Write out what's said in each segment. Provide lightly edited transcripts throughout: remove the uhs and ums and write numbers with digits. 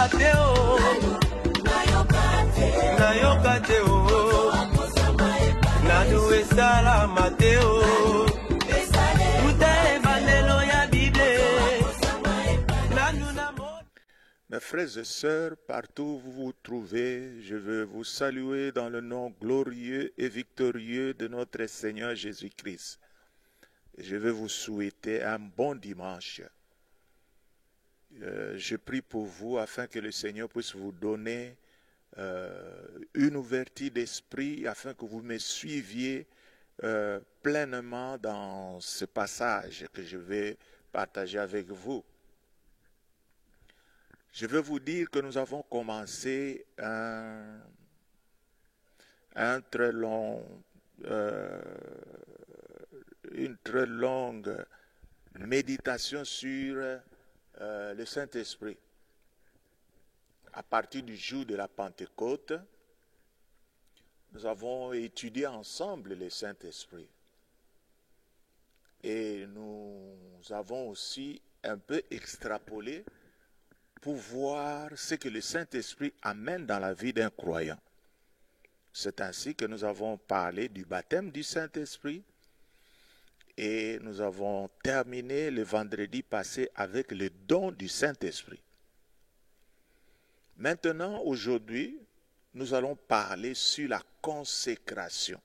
te o nayoka te o nanu esalama te o uta ebandelo ya Bible nanu na mo. Mes frères et sœurs, partout où vous vous trouvez, je veux vous saluer dans le nom glorieux et victorieux de notre Seigneur Jésus-Christ. Je veux vous souhaiter un bon dimanche. Je prie pour vous afin que le Seigneur puisse vous donner une ouverture d'esprit afin que vous me suiviez pleinement dans ce passage que je vais partager avec vous. Je veux vous dire que nous avons commencé une très longue méditation sur le Saint-Esprit. À partir du jour de la Pentecôte, nous avons étudié ensemble le Saint-Esprit. Et nous avons aussi un peu extrapolé pour voir ce que le Saint-Esprit amène dans la vie d'un croyant. C'est ainsi que nous avons parlé du baptême du Saint-Esprit et nous avons terminé le vendredi passé avec le don du Saint-Esprit. Maintenant, aujourd'hui, nous allons parler sur la consécration.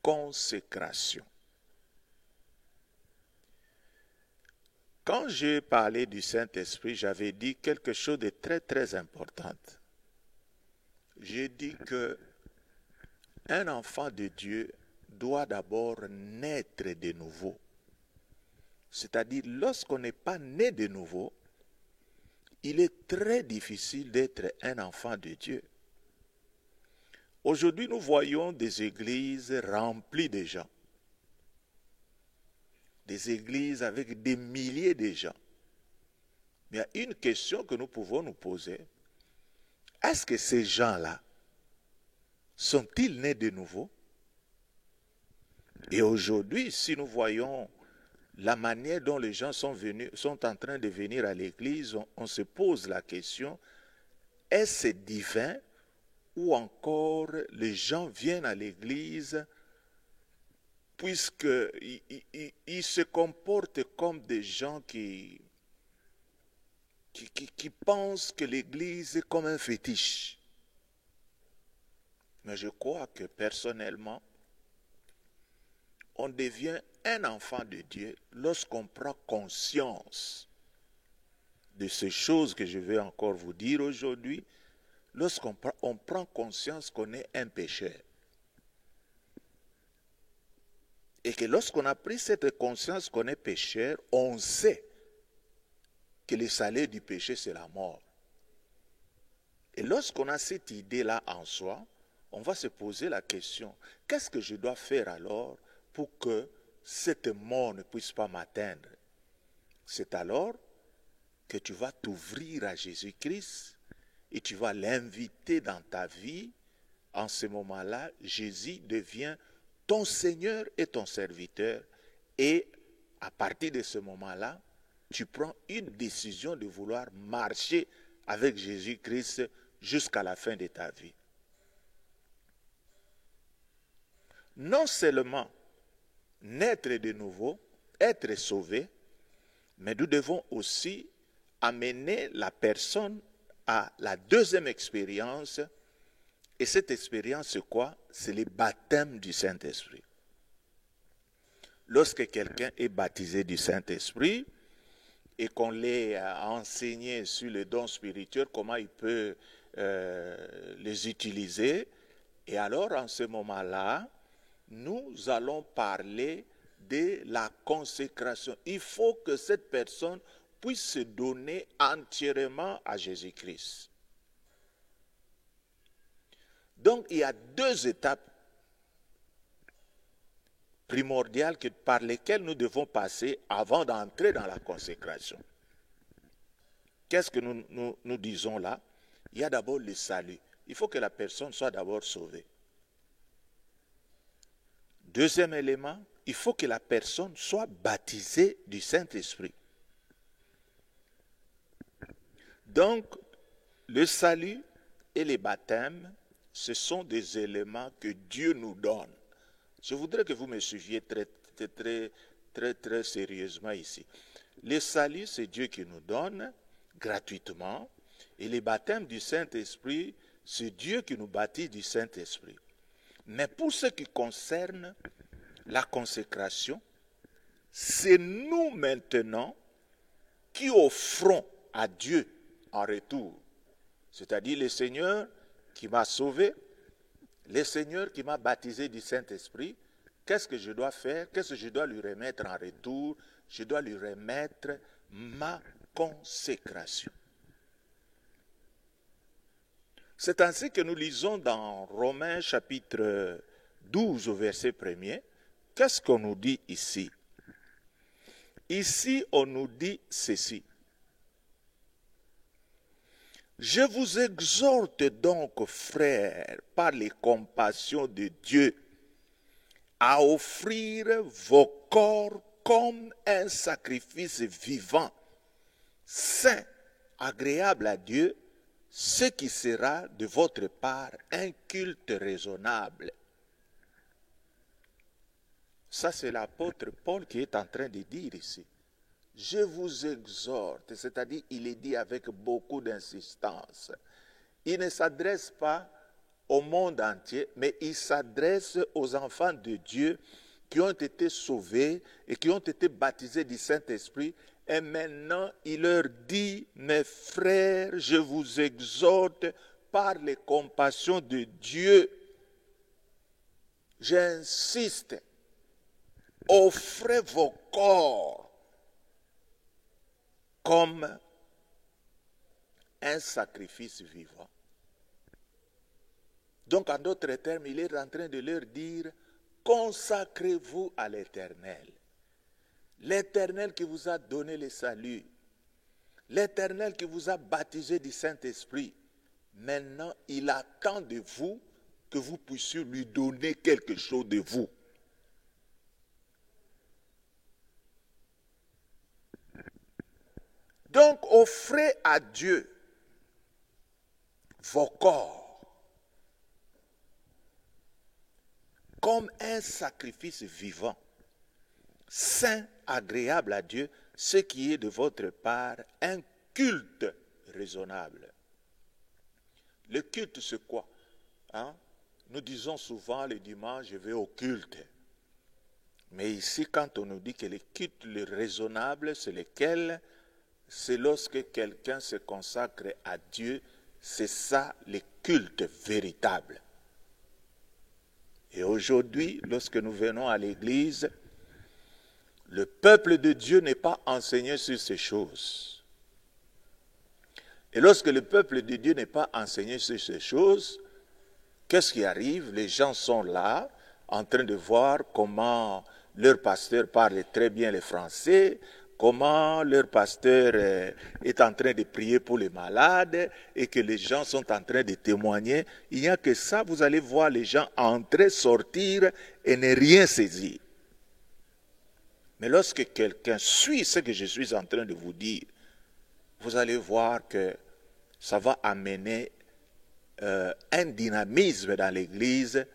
Consécration. Quand j'ai parlé du Saint-Esprit, j'avais dit quelque chose de très très important. J'ai dit que un enfant de Dieu doit d'abord naître de nouveau. C'est-à-dire, lorsqu'on n'est pas né de nouveau, il est très difficile d'être un enfant de Dieu. Aujourd'hui, nous voyons des églises remplies de gens. Des églises avec des milliers de gens. Mais il y a une question que nous pouvons nous poser. Est-ce que ces gens-là sont-ils nés de nouveau? Et aujourd'hui, si nous voyons la manière dont les gens sont en train de venir à l'église, on se pose la question, est-ce divin ou encore les gens viennent à l'église puisqu'ils se comportent comme des gens qui pensent que l'Église est comme un fétiche. Mais je crois que personnellement, on devient un enfant de Dieu lorsqu'on prend conscience de ces choses que je vais encore vous dire aujourd'hui, lorsqu'on prend conscience qu'on est un pécheur. Et que lorsqu'on a pris cette conscience qu'on est pécheur, on sait que le salaire du péché, c'est la mort. Et lorsqu'on a cette idée-là en soi, on va se poser la question, qu'est-ce que je dois faire alors pour que cette mort ne puisse pas m'atteindre? C'est alors que tu vas t'ouvrir à Jésus-Christ et tu vas l'inviter dans ta vie. En ce moment-là, Jésus devient ton Seigneur et ton serviteur. Et à partir de ce moment-là, tu prends une décision de vouloir marcher avec Jésus-Christ jusqu'à la fin de ta vie. Non seulement naître de nouveau, être sauvé, mais nous devons aussi amener la personne à la deuxième expérience. Et cette expérience, c'est quoi? C'est le baptême du Saint-Esprit. Lorsque quelqu'un est baptisé du Saint-Esprit et qu'on l'a enseigné sur les dons spirituels, comment il peut les utiliser, et alors en ce moment-là, nous allons parler de la consécration. Il faut que cette personne puisse se donner entièrement à Jésus-Christ. Donc, il y a deux étapes primordiales par lesquelles nous devons passer avant d'entrer dans la consécration. Qu'est-ce que nous disons là? Il y a d'abord le salut. Il faut que la personne soit d'abord sauvée. Deuxième élément, il faut que la personne soit baptisée du Saint-Esprit. Donc, le salut et les baptêmes, ce sont des éléments que Dieu nous donne. Je voudrais que vous me suiviez très sérieusement ici. Le salut, c'est Dieu qui nous donne gratuitement. Et les baptêmes du Saint-Esprit, c'est Dieu qui nous baptise du Saint-Esprit. Mais pour ce qui concerne la consécration, c'est nous maintenant qui offrons à Dieu en retour. C'est-à-dire le Seigneur qui m'a sauvé, le Seigneur qui m'a baptisé du Saint-Esprit. Qu'est-ce que je dois faire? Qu'est-ce que je dois lui remettre en retour? Je dois lui remettre ma consécration. C'est ainsi que nous lisons dans Romains chapitre 12 au verset 1er. Qu'est-ce qu'on nous dit ici? Ici, on nous dit ceci. Je vous exhorte donc, frères, par les compassions de Dieu, à offrir vos corps comme un sacrifice vivant, saint, agréable à Dieu, ce qui sera de votre part un culte raisonnable. Ça, c'est l'apôtre Paul qui est en train de dire ici. Je vous exhorte, c'est-à-dire il est dit avec beaucoup d'insistance. Il ne s'adresse pas au monde entier, mais il s'adresse aux enfants de Dieu qui ont été sauvés et qui ont été baptisés du Saint-Esprit. Et maintenant, il leur dit, mes frères, je vous exhorte par les compassions de Dieu. J'insiste, offrez vos corps comme un sacrifice vivant. Donc, en d'autres termes, il est en train de leur dire, consacrez-vous à l'Éternel. L'Éternel qui vous a donné le salut. L'Éternel qui vous a baptisé du Saint-Esprit. Maintenant, il attend de vous que vous puissiez lui donner quelque chose de vous. Donc, offrez à Dieu vos corps comme un sacrifice vivant, saint, agréable à Dieu, ce qui est de votre part un culte raisonnable. Le culte, c'est quoi? Nous disons souvent le dimanche, je vais au culte. Mais ici, quand on nous dit que le culte le raisonnable, c'est lequel? C'est lorsque quelqu'un se consacre à Dieu, c'est ça le culte véritable. Et aujourd'hui, lorsque nous venons à l'église, le peuple de Dieu n'est pas enseigné sur ces choses. Et lorsque le peuple de Dieu n'est pas enseigné sur ces choses, qu'est-ce qui arrive? Les gens sont là, en train de voir comment leur pasteur parle très bien le français, comment leur pasteur est en train de prier pour les malades et que les gens sont en train de témoigner. Il n'y a que ça, vous allez voir les gens entrer, sortir et ne rien saisir. Mais lorsque quelqu'un suit ce que je suis en train de vous dire, vous allez voir que ça va amener un dynamisme dans l'Église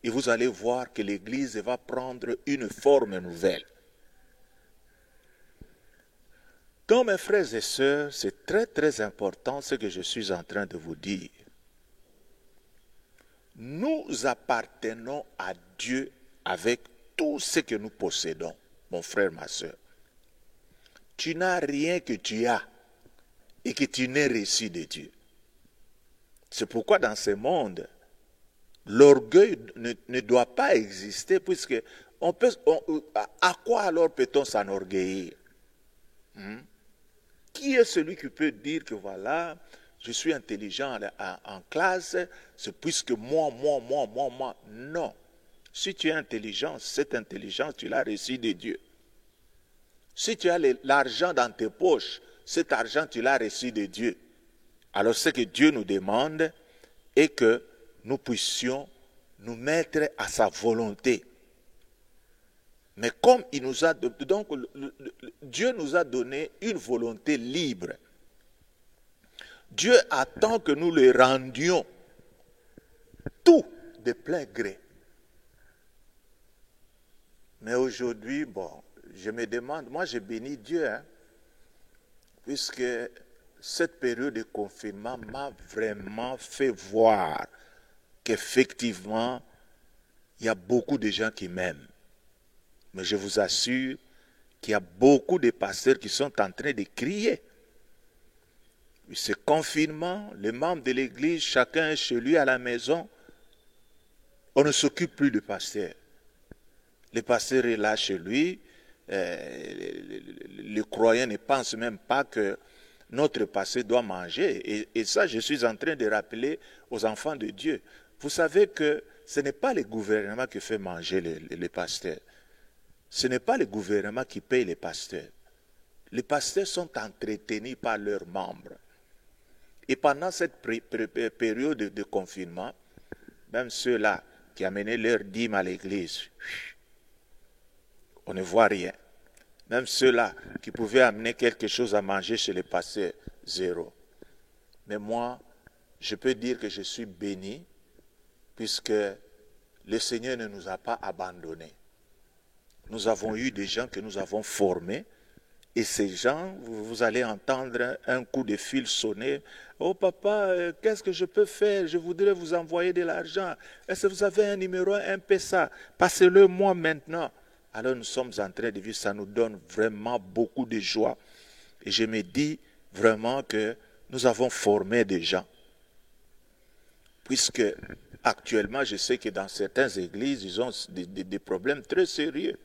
et vous allez voir que l'Église va prendre une forme nouvelle. Donc, mes frères et sœurs, c'est très important ce que je suis en train de vous dire. Nous appartenons à Dieu avec tout ce que nous possédons, mon frère, ma sœur. Tu n'as rien que tu as et que tu n'es reçu de Dieu. C'est pourquoi dans ce monde, l'orgueil ne doit pas exister, puisque à quoi alors peut-on s'enorgueillir? Qui est celui qui peut dire que voilà, je suis intelligent en classe, c'est puisque moi. Non. Si tu es intelligent, cette intelligence, tu l'as reçue de Dieu. Si tu as l'argent dans tes poches, cet argent, tu l'as reçu de Dieu. Alors ce que Dieu nous demande est que nous puissions nous mettre à sa volonté. Mais comme il nous a donc Dieu nous a donné une volonté libre. Dieu attend que nous le rendions tout de plein gré. Mais aujourd'hui, bon, je me demande, moi j'ai béni Dieu, hein, puisque cette période de confinement m'a vraiment fait voir qu'effectivement, il y a beaucoup de gens qui m'aiment. Mais je vous assure qu'il y a beaucoup de pasteurs qui sont en train de crier. Ce confinement, les membres de l'église, chacun est chez lui à la maison, on ne s'occupe plus du pasteur. Le pasteur est là chez lui, le croyant ne pense même pas que notre pasteur doit manger. Et ça, je suis en train de rappeler aux enfants de Dieu. Vous savez que ce n'est pas le gouvernement qui fait manger les pasteurs. Ce n'est pas le gouvernement qui paye les pasteurs. Les pasteurs sont entretenus par leurs membres. Et pendant cette période de confinement, même ceux-là qui amenaient leur dîme à l'église, on ne voit rien. Même ceux-là qui pouvaient amener quelque chose à manger chez les pasteurs, zéro. Mais moi, je peux dire que je suis béni, puisque le Seigneur ne nous a pas abandonnés. Nous avons eu des gens que nous avons formés, et ces gens, vous allez entendre un coup de fil sonner. « Oh papa, qu'est-ce que je peux faire? Je voudrais vous envoyer de l'argent. Est-ce que vous avez un numéro, un PSA? Passez-le moi maintenant. » Alors nous sommes en train de vivre, ça nous donne vraiment beaucoup de joie. Et je me dis vraiment que nous avons formé des gens. Puisque actuellement, je sais que dans certaines églises, ils ont des problèmes très sérieux.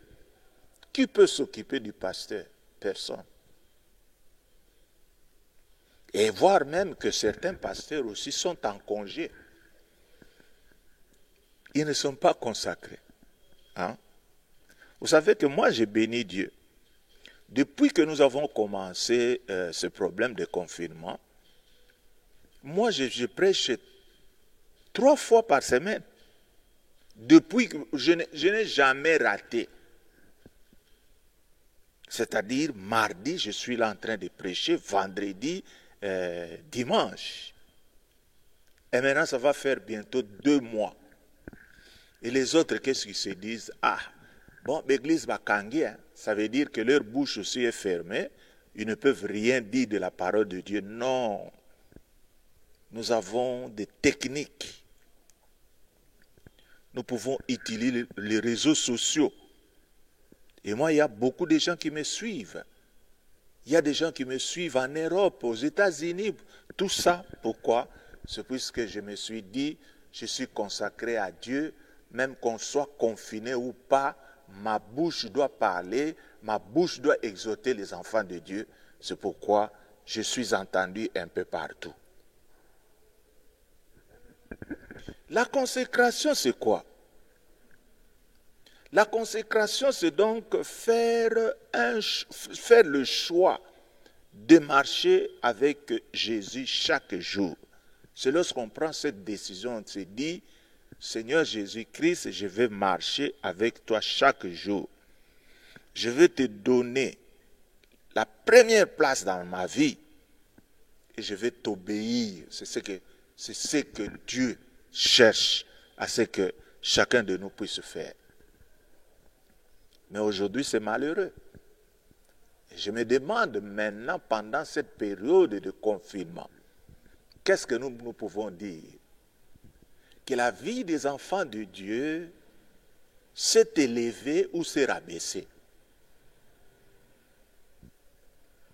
Qui peut s'occuper du pasteur? Personne. Et voir même que certains pasteurs aussi sont en congé. Ils ne sont pas consacrés. Hein? Vous savez que moi, j'ai béni Dieu. Depuis que nous avons commencé ce problème de confinement, moi, je prêche 3 fois par semaine. Depuis que je n'ai jamais raté. C'est-à-dire, mardi, je suis là en train de prêcher, vendredi, dimanche. Et maintenant, ça va faire bientôt 2 mois. Et les autres, qu'est-ce qu'ils se disent? Ah, bon, l'église va kanguer, hein. Ça veut dire que leur bouche aussi est fermée. Ils ne peuvent rien dire de la parole de Dieu. Non. Nous avons des techniques. Nous pouvons utiliser les réseaux sociaux. Et moi, il y a beaucoup de gens qui me suivent. Il y a des gens qui me suivent en Europe, aux États-Unis. Tout ça, pourquoi? C'est puisque je me suis dit, je suis consacré à Dieu, même qu'on soit confiné ou pas, ma bouche doit parler, ma bouche doit exhorter les enfants de Dieu. C'est pourquoi je suis entendu un peu partout. La consécration, c'est quoi? La consécration, c'est donc faire le choix de marcher avec Jésus chaque jour. C'est lorsqu'on prend cette décision, on se dit, Seigneur Jésus-Christ, je vais marcher avec toi chaque jour. Je vais te donner la première place dans ma vie et je vais t'obéir. C'est ce que Dieu cherche à ce que chacun de nous puisse faire. Mais aujourd'hui, c'est malheureux. Et je me demande maintenant, pendant cette période de confinement, qu'est-ce que nous pouvons dire? Que la vie des enfants de Dieu s'est élevée ou s'est rabaissée.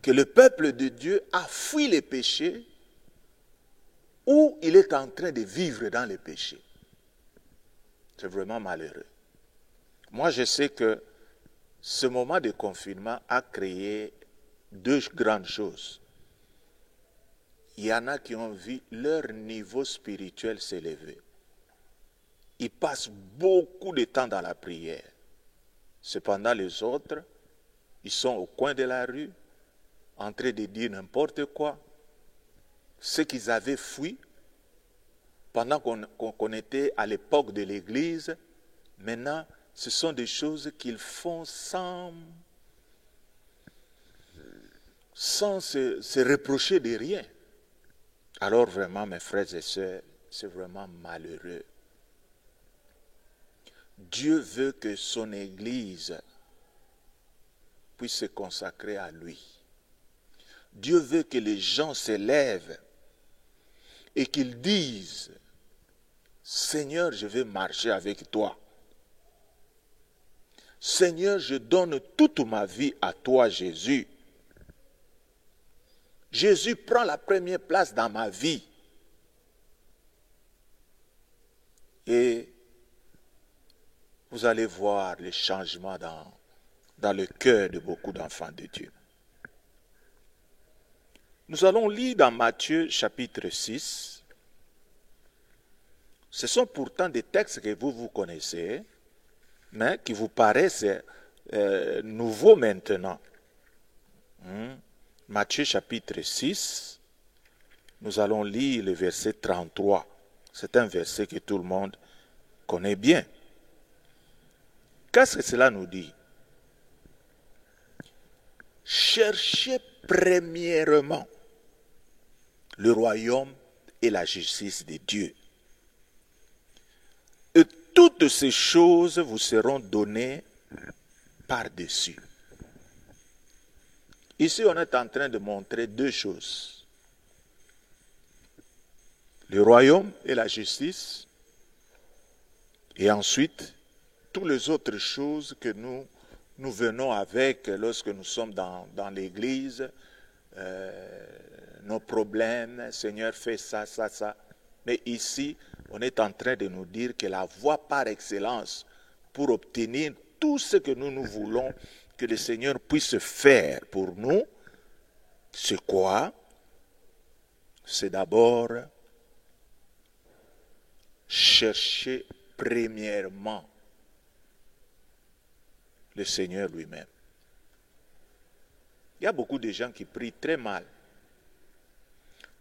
Que le peuple de Dieu a fui les péchés ou il est en train de vivre dans les péchés. C'est vraiment malheureux. Moi, je sais que ce moment de confinement a créé 2 grandes choses. Il y en a qui ont vu leur niveau spirituel s'élever. Ils passent beaucoup de temps dans la prière. Cependant, les autres, ils sont au coin de la rue, en train de dire n'importe quoi. Ce qu'ils avaient fui, pendant qu'on était à l'époque de l'Église, maintenant, ce sont des choses qu'ils font sans se reprocher de rien. alors vraiment, mes frères et sœurs, c'est vraiment malheureux. Dieu veut que son Église puisse se consacrer à lui. Dieu veut que les gens s'élèvent et qu'ils disent, Seigneur, je vais marcher avec toi. Seigneur, je donne toute ma vie à toi, Jésus. Jésus prend la première place dans ma vie. Et vous allez voir les changements dans le cœur de beaucoup d'enfants de Dieu. Nous allons lire dans Matthieu chapitre 6. Ce sont pourtant des textes que vous connaissez, mais qui vous paraissent nouveaux maintenant. Matthieu chapitre 6, nous allons lire le verset 33. C'est un verset que tout le monde connaît bien. Qu'est-ce que cela nous dit? Cherchez premièrement le royaume et la justice de Dieu. Et toutes ces choses vous seront données par-dessus. Ici, on est en train de montrer deux choses. Le royaume et la justice. Et ensuite, toutes les autres choses que nous venons avec lorsque nous sommes dans l'église. Nos problèmes, Seigneur, fais ça, ça, ça. Mais ici, on est en train de nous dire que la voie par excellence pour obtenir tout ce que nous voulons que le Seigneur puisse faire pour nous, c'est quoi? C'est d'abord chercher premièrement le Seigneur lui-même. Il y a beaucoup de gens qui prient très mal.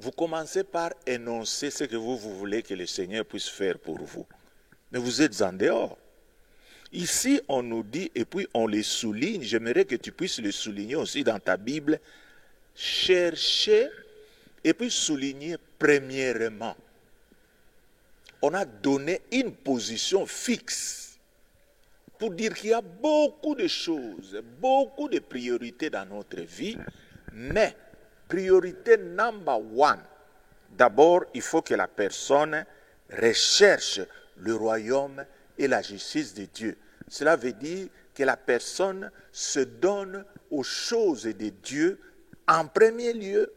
Vous commencez par énoncer ce que vous voulez que le Seigneur puisse faire pour vous. Mais vous êtes en dehors. Ici, on nous dit, et puis on les souligne, j'aimerais que tu puisses le souligner aussi dans ta Bible, chercher et puis souligner premièrement. On a donné une position fixe pour dire qu'il y a beaucoup de choses, beaucoup de priorités dans notre vie, mais priorité number one, d'abord, il faut que la personne recherche le royaume et la justice de Dieu. Cela veut dire que la personne se donne aux choses de Dieu en premier lieu.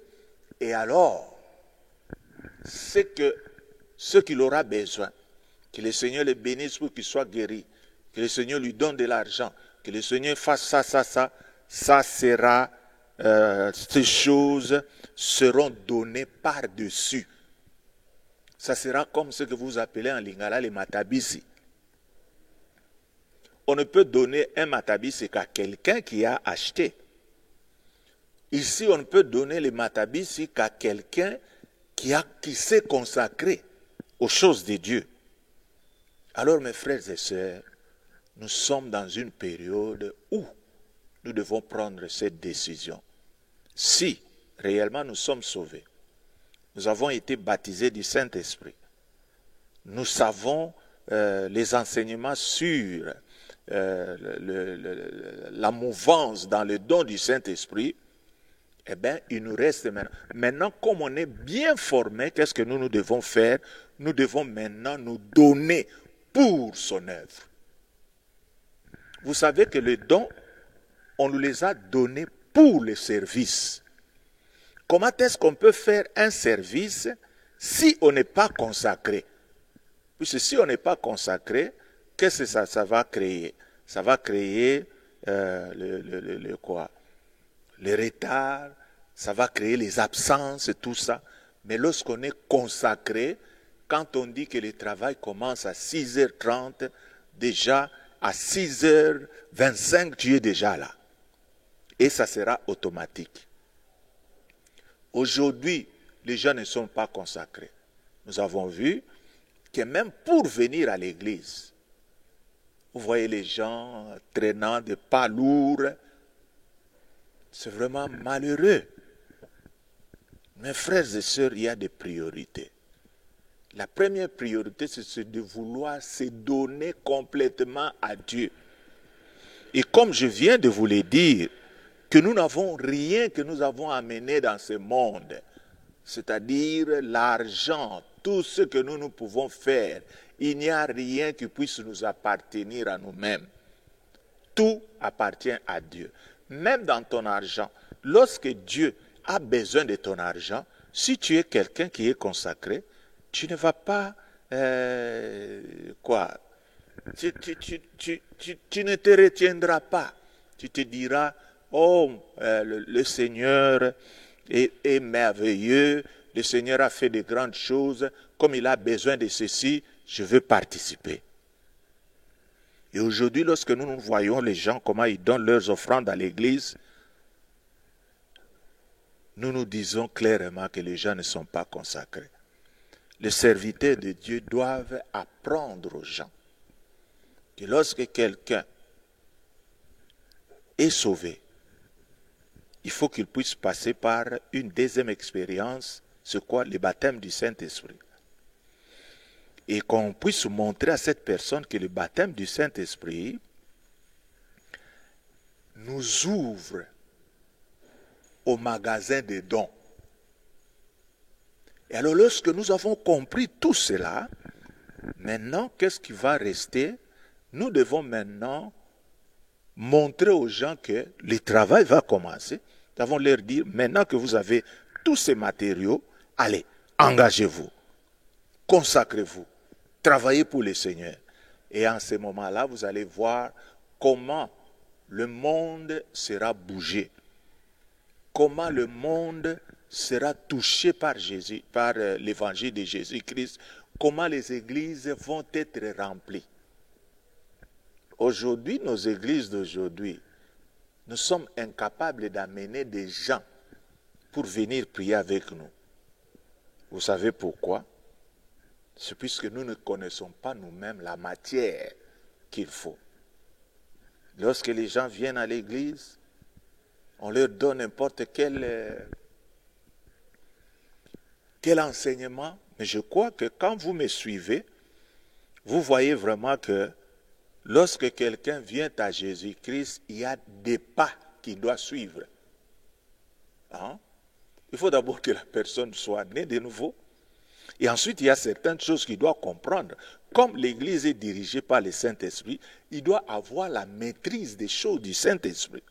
Et alors, ce qu'il aura besoin, que le Seigneur le bénisse pour qu'il soit guéri, que le Seigneur lui donne de l'argent, que le Seigneur fasse ça, ça sera, ces choses seront données par-dessus. Ça sera comme ce que vous appelez en lingala les matabisi. On ne peut donner un matabisi qu'à quelqu'un qui a acheté. Ici, on ne peut donner les matabisi qu'à quelqu'un qui s'est consacré aux choses de Dieu. Alors, mes frères et sœurs, nous sommes dans une période où nous devons prendre cette décision. Si réellement nous sommes sauvés, nous avons été baptisés du Saint-Esprit, nous savons les enseignements sur la mouvance dans le don du Saint-Esprit, eh bien, il nous reste maintenant. Maintenant, comme on est bien formé, qu'est-ce que nous devons faire? Nous devons maintenant nous donner pour son œuvre. Vous savez que les dons, on nous les a donnés pour le service. Comment est-ce qu'on peut faire un service si on n'est pas consacré? Puisque si on n'est pas consacré, qu'est-ce que ça va créer? Ça va créer le retard, ça va créer les absences et tout ça. Mais lorsqu'on est consacré, quand on dit que le travail commence à 6h30, déjà à 6h25, tu es déjà là. Et ça sera automatique. Aujourd'hui, les gens ne sont pas consacrés. Nous avons vu que même pour venir à l'église, vous voyez les gens traînant des pas lourds. C'est vraiment malheureux. Mes frères et sœurs, il y a des priorités. La première priorité, c'est de vouloir se donner complètement à Dieu. Et comme je viens de vous le dire, que nous n'avons rien que nous avons amené dans ce monde, c'est-à-dire l'argent, tout ce que nous pouvons faire, il n'y a rien qui puisse nous appartenir à nous-mêmes. Tout appartient à Dieu. Même dans ton argent, lorsque Dieu a besoin de ton argent, si tu es quelqu'un qui est consacré, tu ne vas pas, tu ne te retiendras pas. Tu te diras, oh, le Seigneur est merveilleux, le Seigneur a fait de grandes choses, comme il a besoin de ceci, je veux participer. Et aujourd'hui, lorsque nous voyons les gens, comment ils donnent leurs offrandes à l'église, nous nous disons clairement que les gens ne sont pas consacrés. Les serviteurs de Dieu doivent apprendre aux gens que lorsque quelqu'un est sauvé, il faut qu'il puisse passer par une deuxième expérience, c'est quoi? Le baptême du Saint-Esprit. Et qu'on puisse montrer à cette personne que le baptême du Saint-Esprit nous ouvre au magasin des dons. Et alors lorsque nous avons compris tout cela, maintenant, qu'est-ce qui va rester? Nous devons maintenant montrer aux gens que le travail va commencer. Nous devons leur dire, maintenant que vous avez tous ces matériaux, allez, engagez-vous, consacrez-vous, travaillez pour le Seigneur. Et en ce moment-là, vous allez voir comment le monde sera bougé, comment le monde sera touché par Jésus, par l'évangile de Jésus-Christ, comment les églises vont être remplies. Aujourd'hui, nos églises d'aujourd'hui, nous sommes incapables d'amener des gens pour venir prier avec nous. Vous savez pourquoi? C'est puisque nous ne connaissons pas nous-mêmes la matière qu'il faut. Lorsque les gens viennent à l'église, on leur donne n'importe quel enseignement, mais je crois que quand vous me suivez, vous voyez vraiment que lorsque quelqu'un vient à Jésus-Christ, il y a des pas qu'il doit suivre. Hein? Il faut d'abord que la personne soit née de nouveau. Et ensuite, il y a certaines choses qu'il doit comprendre. Comme l'Église est dirigée par le Saint-Esprit, il doit avoir la maîtrise des choses du Saint-Esprit.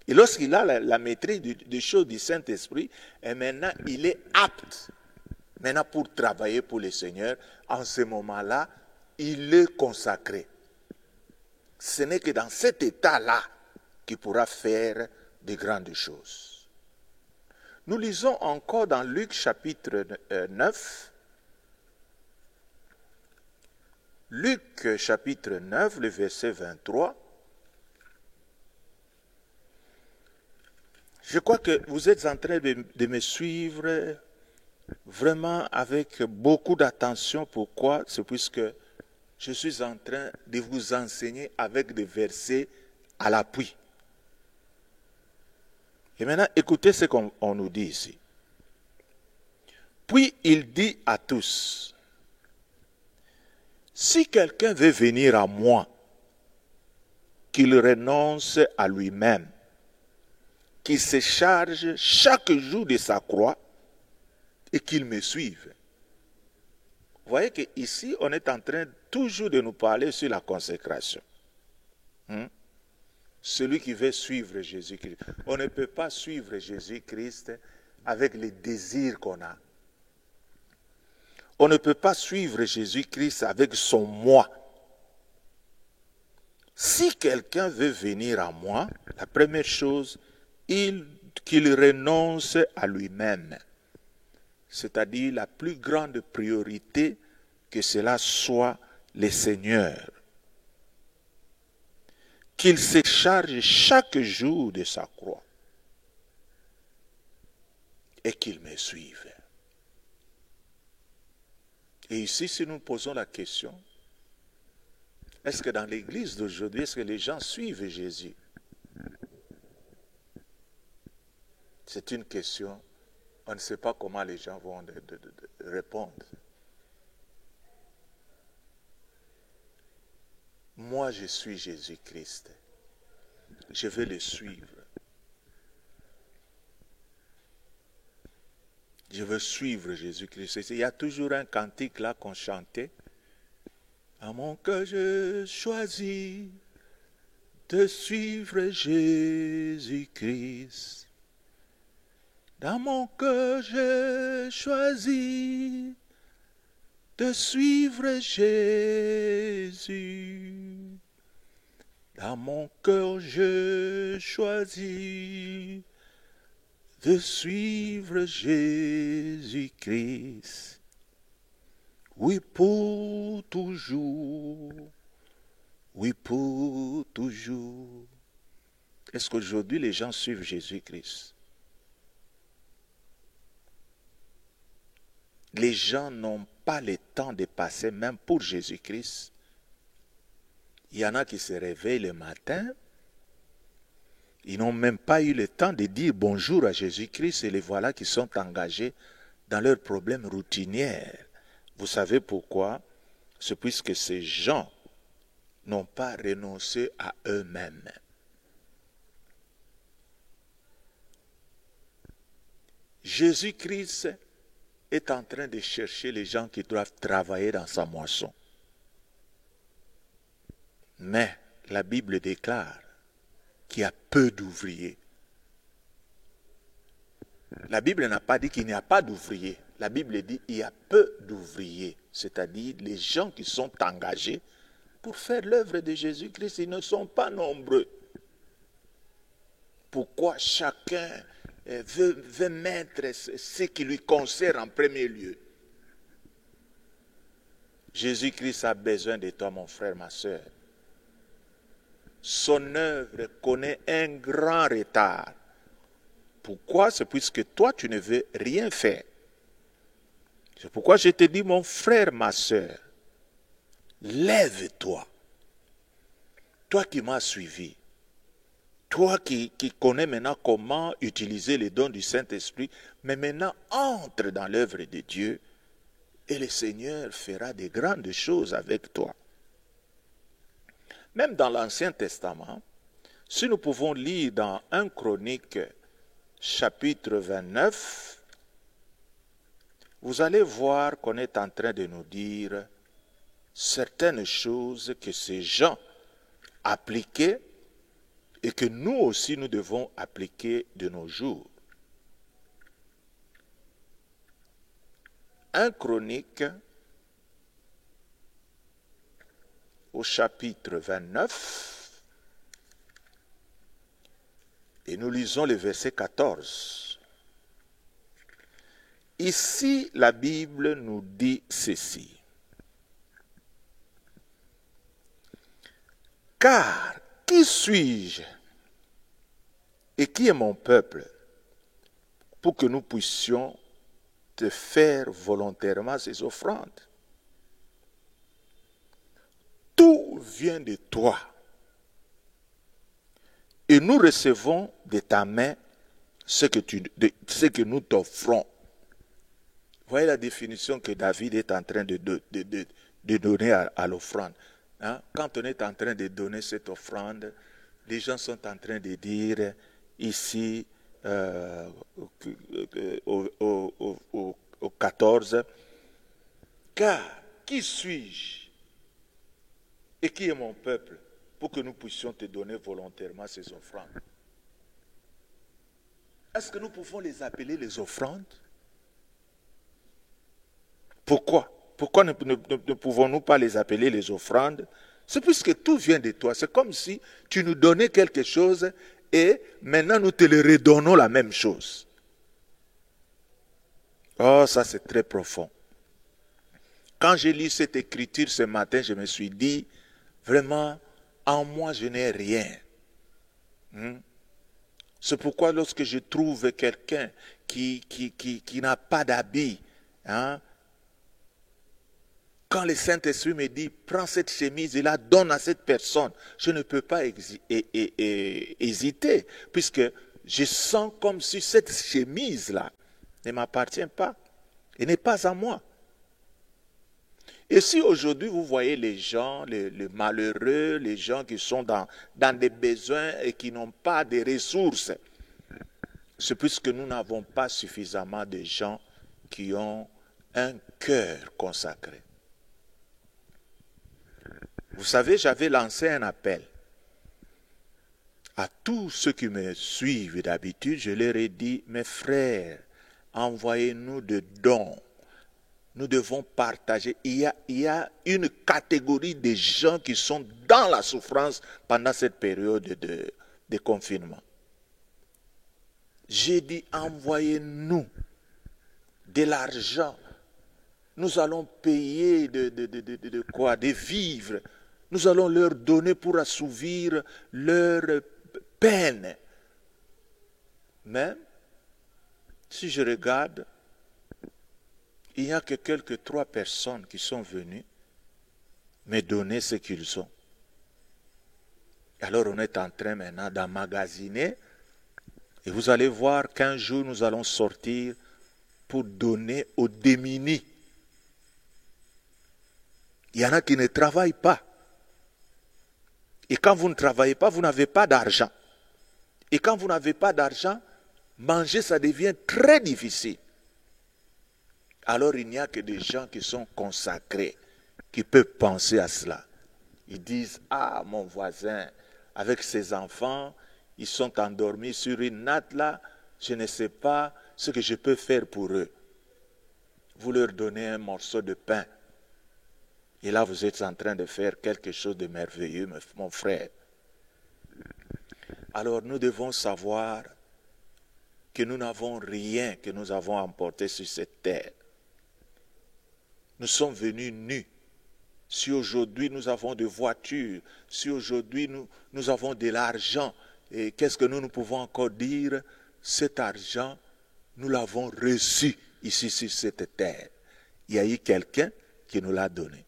Et lorsqu'il a la maîtrise des choses du Saint-Esprit, et maintenant, il est apte maintenant pour travailler pour le Seigneur. En ce moment-là, il est consacré. Ce n'est que dans cet état-là qu'il pourra faire de grandes choses. Nous lisons encore dans Luc chapitre 9. Luc chapitre 9, le verset 23. Je crois que vous êtes en train de me suivre vraiment avec beaucoup d'attention. Pourquoi? C'est puisque je suis en train de vous enseigner avec des versets à l'appui. Et maintenant, écoutez ce qu'on nous dit ici. Puis il dit à tous, si quelqu'un veut venir à moi, qu'il renonce à lui-même, qu'il se charge chaque jour de sa croix et qu'il me suive. Vous voyez qu'ici, on est en train toujours de nous parler sur la consécration. Celui qui veut suivre Jésus-Christ. On ne peut pas suivre Jésus-Christ avec les désirs qu'on a. On ne peut pas suivre Jésus-Christ avec son moi. Si quelqu'un veut venir à moi, la première chose, qu'il renonce à lui-même. C'est-à-dire la plus grande priorité, que cela soit le Seigneur. Qu'il se charge chaque jour de sa croix et qu'il me suive. Et ici, si nous posons la question, est-ce que dans l'église d'aujourd'hui, est-ce que les gens suivent Jésus? C'est une question on ne sait pas comment les gens vont répondre. Moi, je suis Jésus-Christ. Je vais le suivre. Je veux suivre Jésus-Christ. Il y a toujours un cantique là qu'on chantait. À mon cœur, je choisis de suivre Jésus-Christ. Dans mon cœur, je choisis de suivre Jésus. Dans mon cœur, je choisis de suivre Jésus-Christ. Oui, pour toujours. Oui, pour toujours. Est-ce qu'aujourd'hui, les gens suivent Jésus-Christ? Les gens n'ont pas le temps de passer, même pour Jésus-Christ. Il y en a qui se réveillent le matin, ils n'ont même pas eu le temps de dire bonjour à Jésus-Christ et les voilà qui sont engagés dans leurs problèmes routiniers. Vous savez pourquoi? C'est puisque ces gens n'ont pas renoncé à eux-mêmes. Jésus-Christ est en train de chercher les gens qui doivent travailler dans sa moisson. Mais la Bible déclare qu'il y a peu d'ouvriers. La Bible n'a pas dit qu'il n'y a pas d'ouvriers. La Bible dit qu'il y a peu d'ouvriers, c'est-à-dire les gens qui sont engagés pour faire l'œuvre de Jésus-Christ. Ils ne sont pas nombreux. Pourquoi chacun veut mettre ce qui lui concerne en premier lieu? Jésus-Christ a besoin de toi, mon frère, ma soeur. Son œuvre connaît un grand retard. Pourquoi? C'est puisque toi, tu ne veux rien faire. C'est pourquoi je te dis, mon frère, ma soeur, lève-toi. Toi qui m'as suivi, toi qui connais maintenant comment utiliser les dons du Saint-Esprit, mais maintenant entre dans l'œuvre de Dieu et le Seigneur fera de grandes choses avec toi. Même dans l'Ancien Testament, si nous pouvons lire dans 1 Chronique, chapitre 29, vous allez voir qu'on est en train de nous dire certaines choses que ces gens appliquaient et que nous aussi nous devons appliquer de nos jours. 1 Chronique, au chapitre 29, et nous lisons le verset 14. Ici, la Bible nous dit ceci. Car qui suis-je et qui est mon peuple pour que nous puissions te faire volontairement ces offrandes? Tout vient de toi. Et nous recevons de ta main ce que nous t'offrons. Voyez la définition que David est en train de donner à l'offrande. Hein? Quand on est en train de donner cette offrande, les gens sont en train de dire ici au 14, car qui suis-je et qui est mon peuple pour que nous puissions te donner volontairement ces offrandes? Est-ce que nous pouvons les appeler les offrandes? Pourquoi? Pourquoi ne pouvons-nous pas les appeler les offrandes? C'est puisque tout vient de toi. C'est comme si tu nous donnais quelque chose et maintenant nous te le redonnons la même chose. Oh, ça c'est très profond. Quand j'ai lu cette écriture ce matin, je me suis dit, vraiment, en moi je n'ai rien. C'est pourquoi lorsque je trouve quelqu'un qui n'a pas d'habit, quand le Saint-Esprit me dit, prends cette chemise et la donne à cette personne, je ne peux pas hésiter, puisque je sens comme si cette chemise-là ne m'appartient pas. Il n'est pas à moi. Et si aujourd'hui vous voyez les gens, les malheureux, les gens qui sont dans des besoins et qui n'ont pas de ressources, c'est puisque nous n'avons pas suffisamment de gens qui ont un cœur consacré. Vous savez, j'avais lancé un appel à tous ceux qui me suivent d'habitude. Je leur ai dit, mes frères, envoyez-nous des dons. Nous devons partager. Il y a une catégorie de gens qui sont dans la souffrance pendant cette période de confinement. J'ai dit, envoyez-nous de l'argent. Nous allons payer des vivres. Nous allons leur donner pour assouvir leur peine. Mais, si je regarde, il n'y a que quelques 3 personnes qui sont venues me donner ce qu'ils ont. Alors on est en train maintenant d'emmagasiner et vous allez voir qu'un jour nous allons sortir pour donner aux démunis. Il y en a qui ne travaillent pas. Et quand vous ne travaillez pas, vous n'avez pas d'argent. Et quand vous n'avez pas d'argent, manger ça devient très difficile. Alors il n'y a que des gens qui sont consacrés, qui peuvent penser à cela. Ils disent, ah, mon voisin, avec ses enfants, ils sont endormis sur une natte là, je ne sais pas ce que je peux faire pour eux. Vous leur donnez un morceau de pain. Et là, vous êtes en train de faire quelque chose de merveilleux, mon frère. Alors, nous devons savoir que nous n'avons rien que nous avons emporté sur cette terre. Nous sommes venus nus. Si aujourd'hui nous avons des voitures, si aujourd'hui nous avons de l'argent, et qu'est-ce que nous pouvons encore dire? Cet argent, nous l'avons reçu ici sur cette terre. Il y a eu quelqu'un qui nous l'a donné.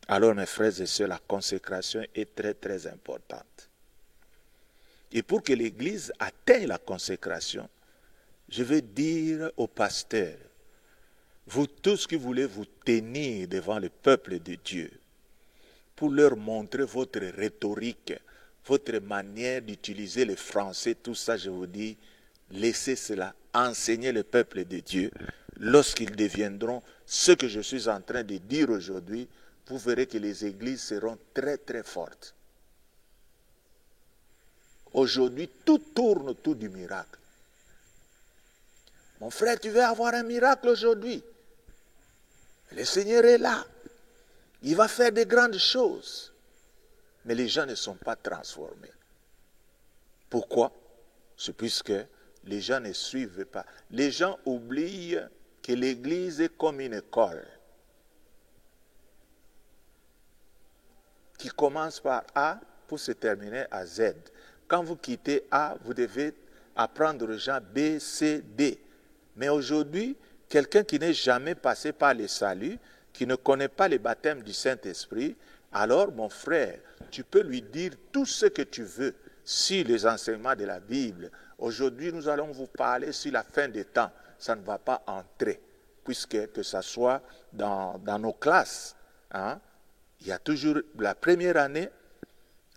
Alors mes frères et sœurs, la consécration est très très importante. Et pour que l'Église atteigne la consécration, je vais dire aux pasteurs, vous tous qui voulez vous tenir devant le peuple de Dieu, pour leur montrer votre rhétorique, votre manière d'utiliser le français, tout ça, je vous dis, laissez cela, enseignez le peuple de Dieu. Lorsqu'ils deviendront ce que je suis en train de dire aujourd'hui, vous verrez que les églises seront très très fortes. Aujourd'hui, tout tourne autour du miracle. Mon frère, tu veux avoir un miracle aujourd'hui? Le Seigneur est là. Il va faire de grandes choses. Mais les gens ne sont pas transformés. Pourquoi? C'est puisque les gens ne suivent pas. Les gens oublient que l'Église est comme une école qui commence par A pour se terminer à Z. Quand vous quittez A, vous devez apprendre aux gens B, C, D. Mais aujourd'hui, quelqu'un qui n'est jamais passé par le salut, qui ne connaît pas le baptême du Saint-Esprit, alors mon frère, tu peux lui dire tout ce que tu veux sur les enseignements de la Bible. Aujourd'hui, nous allons vous parler sur la fin des temps. Ça ne va pas entrer, puisque que ce soit dans nos classes. Hein, il y a toujours la première année,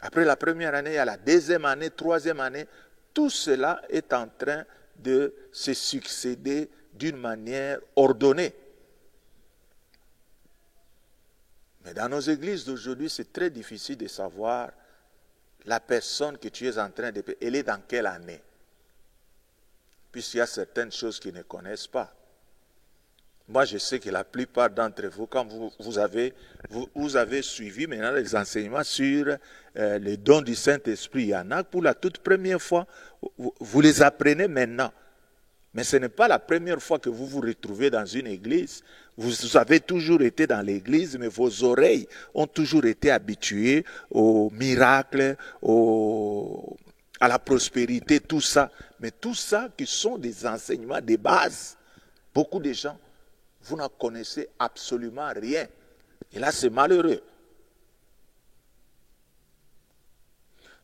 après la première année, il y a la deuxième année, troisième année. Tout cela est en train de se succéder d'une manière ordonnée. Mais dans nos églises d'aujourd'hui, c'est très difficile de savoir la personne que tu es en train de... Elle est dans quelle année? Puisqu'il y a certaines choses qu'ils ne connaissent pas. Moi, je sais que la plupart d'entre vous, quand vous avez suivi maintenant les enseignements sur les dons du Saint-Esprit, il y en a pour la toute première fois, vous les apprenez maintenant. Mais ce n'est pas la première fois que vous vous retrouvez dans une église. Vous avez toujours été dans l'église, mais vos oreilles ont toujours été habituées aux miracles, à la prospérité, tout ça. Mais tout ça qui sont des enseignements de base. Beaucoup de gens, vous n'en connaissez absolument rien. Et là, c'est malheureux.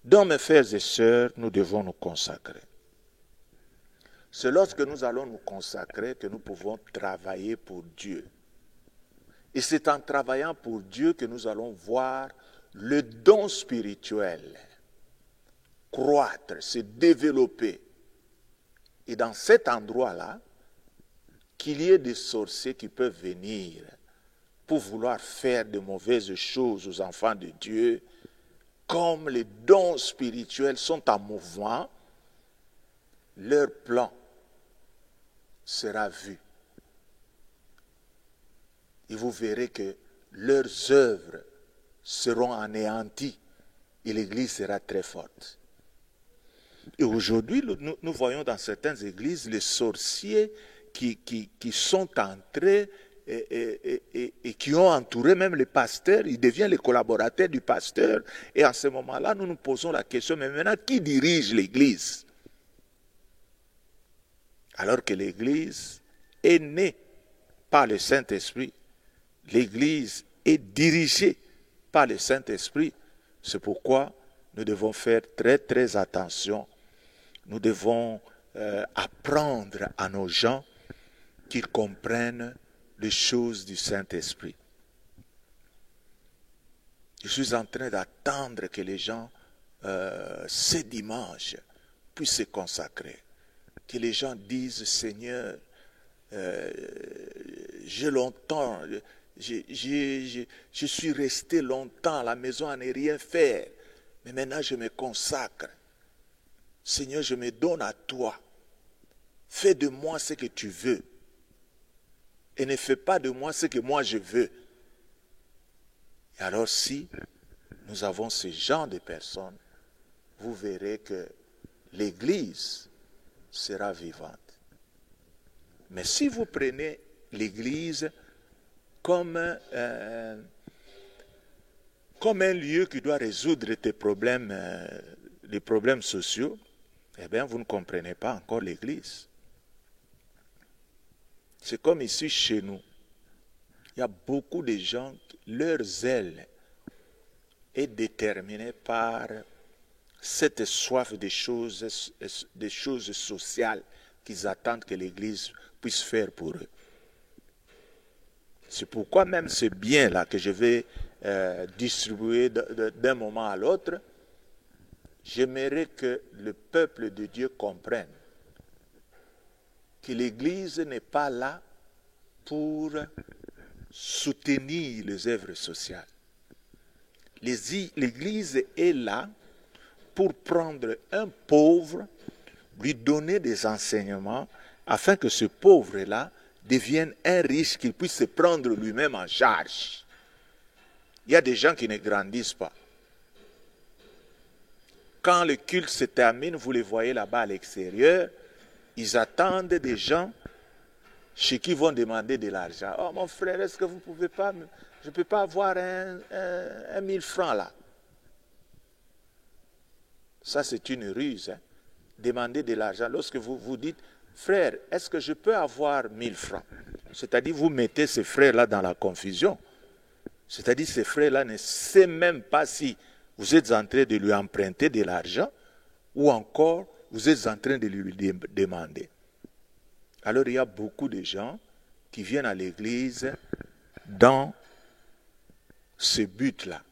Donc, mes frères et sœurs, nous devons nous consacrer. C'est lorsque nous allons nous consacrer que nous pouvons travailler pour Dieu. Et c'est en travaillant pour Dieu que nous allons voir le don spirituel croître, se développer. Et dans cet endroit-là, qu'il y ait des sorciers qui peuvent venir pour vouloir faire de mauvaises choses aux enfants de Dieu, comme les dons spirituels sont en mouvement, leur plan sera vu. Et vous verrez que leurs œuvres seront anéanties et l'Église sera très forte. Et aujourd'hui, nous voyons dans certaines églises les sorciers qui sont entrés et qui ont entouré même les pasteurs. Ils deviennent les collaborateurs du pasteur. Et à ce moment-là, nous nous posons la question, mais maintenant, qui dirige l'Église? Alors que l'Église est née par le Saint-Esprit. L'Église est dirigée par le Saint-Esprit. C'est pourquoi nous devons faire très très attention. Nous devons apprendre à nos gens qu'ils comprennent les choses du Saint-Esprit. Je suis en train d'attendre que les gens, ce dimanche, puissent se consacrer. Que les gens disent, Seigneur, j'ai longtemps, je suis resté longtemps à la maison à ne rien faire, mais maintenant je me consacre. Seigneur, je me donne à toi. Fais de moi ce que tu veux. Et ne fais pas de moi ce que moi je veux. Et alors si nous avons ce genre de personnes, vous verrez que l'Église sera vivante. Mais si vous prenez l'Église comme un lieu qui doit résoudre tes problèmes, les problèmes sociaux, eh bien, vous ne comprenez pas encore l'Église. C'est comme ici chez nous. Il y a beaucoup de gens, leur zèle est déterminé par cette soif des choses sociales qu'ils attendent que l'Église puisse faire pour eux. C'est pourquoi même ce bien-là que je vais distribuer d'un moment à l'autre, j'aimerais que le peuple de Dieu comprenne que l'Église n'est pas là pour soutenir les œuvres sociales. L'Église est là pour prendre un pauvre, lui donner des enseignements, afin que ce pauvre-là devienne un riche, qu'il puisse se prendre lui-même en charge. Il y a des gens qui ne grandissent pas. Quand le culte se termine, vous les voyez là-bas à l'extérieur, ils attendent des gens chez qui vont demander de l'argent. Oh mon frère, est-ce que vous ne pouvez pas, je ne peux pas avoir un 1000 francs là. Ça c'est une ruse, hein? Demander de l'argent. Lorsque vous vous dites, frère, est-ce que je peux avoir 1000 francs? C'est-à-dire vous mettez ces frères-là dans la confusion. C'est-à-dire ces frères-là ne savent même pas si vous êtes en train de lui emprunter de l'argent ou encore vous êtes en train de lui demander. Alors il y a beaucoup de gens qui viennent à l'église dans ce but-là.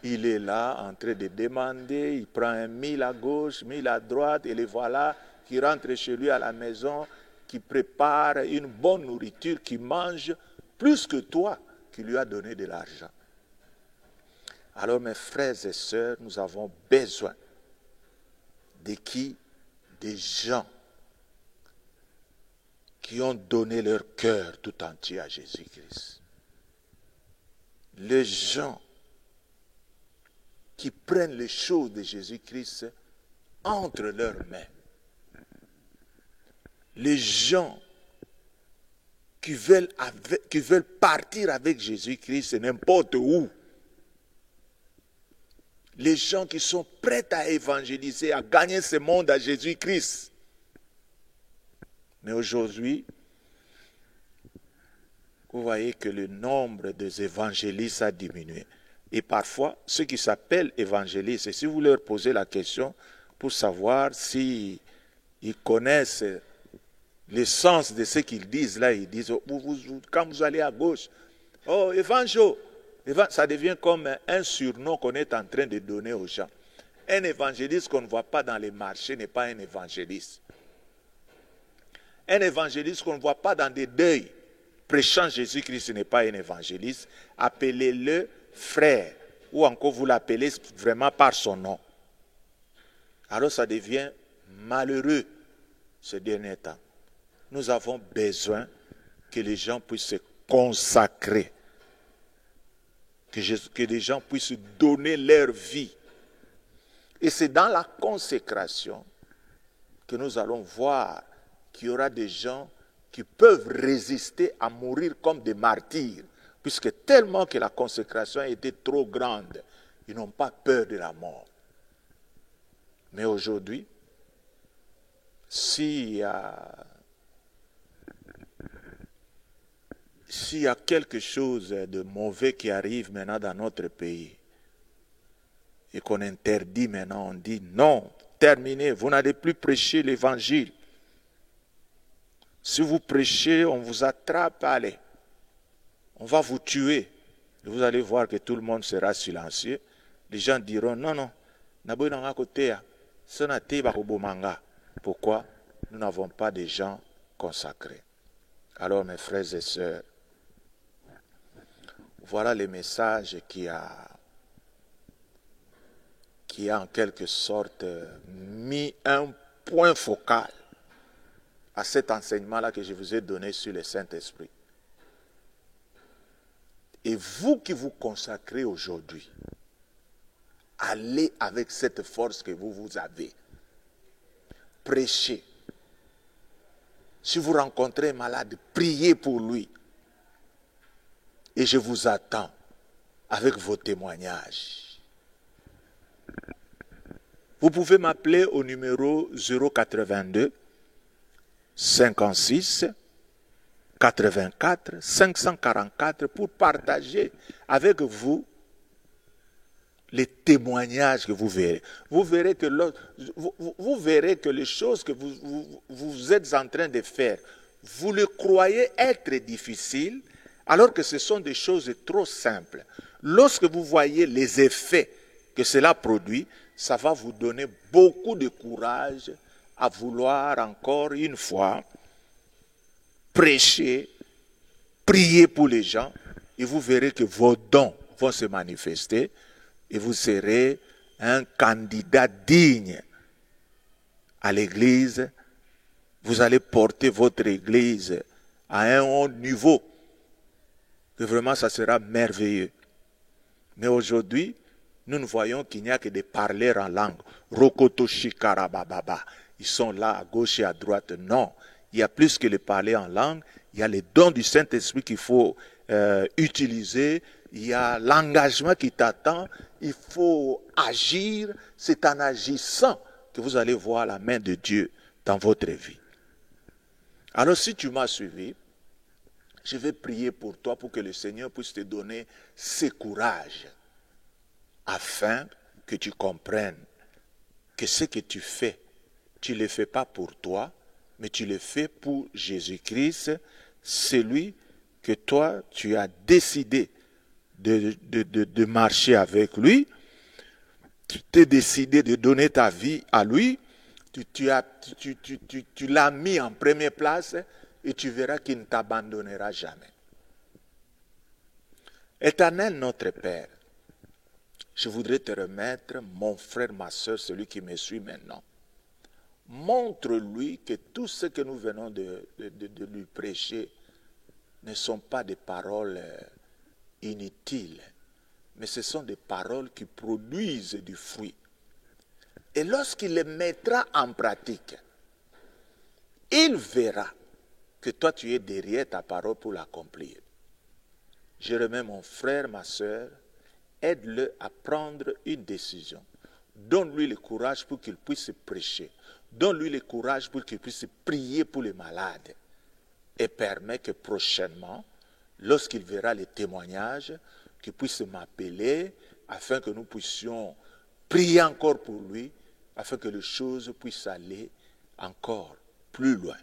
Il est là en train de demander, il prend un 1000 à gauche, 1000 à droite, et les voilà qui rentrent chez lui à la maison, qui prépare une bonne nourriture, qui mange plus que toi qui lui as donné de l'argent. Alors mes frères et sœurs, nous avons besoin de qui? Des gens qui ont donné leur cœur tout entier à Jésus-Christ. Les gens qui prennent les choses de Jésus-Christ entre leurs mains. Les gens qui veulent partir avec Jésus-Christ n'importe où. Les gens qui sont prêts à évangéliser, à gagner ce monde à Jésus-Christ. Mais aujourd'hui, vous voyez que le nombre des évangélistes a diminué. Et parfois, ceux qui s'appellent évangélistes, et si vous leur posez la question pour savoir si ils connaissent l'essence de ce qu'ils disent là. Ils disent, quand vous allez à gauche, oh, évangile, ça devient comme un surnom qu'on est en train de donner aux gens. Un évangéliste qu'on ne voit pas dans les marchés n'est pas un évangéliste. Un évangéliste qu'on ne voit pas dans des deuils, prêchant Jésus-Christ n'est pas un évangéliste. Appelez-le frère, ou encore vous l'appelez vraiment par son nom. Alors ça devient malheureux ce dernier temps. Nous avons besoin que les gens puissent se consacrer, que les gens puissent donner leur vie. Et c'est dans la consécration que nous allons voir qu'il y aura des gens qui peuvent résister à mourir comme des martyrs, puisque tellement que la consécration a été trop grande, ils n'ont pas peur de la mort. Mais aujourd'hui, s'il y a quelque chose de mauvais qui arrive maintenant dans notre pays, et qu'on interdit maintenant, on dit non, terminez, vous n'allez plus prêcher l'évangile. Si vous prêchez, on vous attrape, allez, on va vous tuer. Et vous allez voir que tout le monde sera silencieux. Les gens diront non, non, pourquoi? Nous n'avons pas de gens consacrés. Alors mes frères et sœurs, voilà le message qui a en quelque sorte mis un point focal à cet enseignement-là que je vous ai donné sur le Saint-Esprit. Et vous qui vous consacrez aujourd'hui, allez avec cette force que vous avez. Prêchez. Si vous rencontrez un malade, priez pour lui. Et je vous attends avec vos témoignages. Vous pouvez m'appeler au numéro 082 56 84 544 pour partager avec vous les témoignages que vous verrez. Vous verrez que, vous verrez que les choses que vous êtes en train de faire, vous le croyez être difficiles, alors que ce sont des choses trop simples. Lorsque vous voyez les effets que cela produit, ça va vous donner beaucoup de courage à vouloir encore une fois prêcher, prier pour les gens, et vous verrez que vos dons vont se manifester et vous serez un candidat digne à l'église. Vous allez porter votre église à un haut niveau, que vraiment ça sera merveilleux. Mais aujourd'hui, nous ne voyons qu'il n'y a que des parleurs en langue. Rokoto shikarabababa. Ils sont là à gauche et à droite. Non, il y a plus que les parler en langue. Il y a les dons du Saint-Esprit qu'il faut utiliser. Il y a l'engagement qui t'attend. Il faut agir. C'est en agissant que vous allez voir la main de Dieu dans votre vie. Alors si tu m'as suivi, je vais prier pour toi pour que le Seigneur puisse te donner ce courage afin que tu comprennes que ce que tu fais, tu ne le fais pas pour toi, mais tu le fais pour Jésus-Christ, celui que toi, tu as décidé de marcher avec lui, tu t'es décidé de donner ta vie à lui, tu l'as mis en première place et tu verras qu'il ne t'abandonnera jamais. Éternel notre Père, je voudrais te remettre mon frère, ma soeur, celui qui me suit maintenant. Montre-lui que tout ce que nous venons de lui prêcher ne sont pas des paroles inutiles, mais ce sont des paroles qui produisent du fruit. Et lorsqu'il les mettra en pratique, il verra que toi tu es derrière ta parole pour l'accomplir. Je remets mon frère, ma soeur, aide-le à prendre une décision. Donne-lui le courage pour qu'il puisse prêcher. Donne-lui le courage pour qu'il puisse prier pour les malades. Et permets que prochainement, lorsqu'il verra les témoignages, qu'il puisse m'appeler afin que nous puissions prier encore pour lui, afin que les choses puissent aller encore plus loin.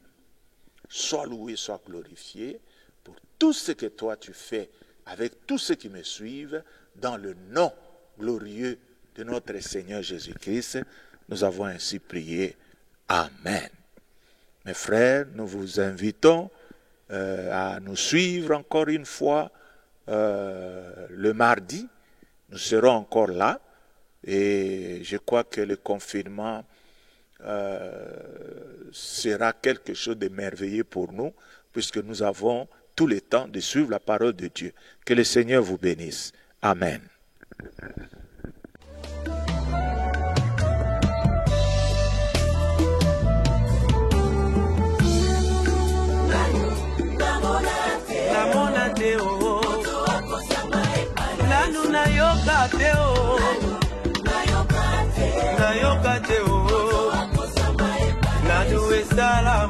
Sois loué, sois glorifié pour tout ce que toi tu fais avec tous ceux qui me suivent dans le nom glorieux de notre Seigneur Jésus-Christ. Nous avons ainsi prié. Amen. Mes frères, nous vous invitons à nous suivre encore une fois le mardi. Nous serons encore là et je crois que le confinement sera quelque chose de merveilleux pour nous puisque nous avons tout le temps de suivre la parole de Dieu. Que le Seigneur vous bénisse. Amen. Nayoka te o, nanu esala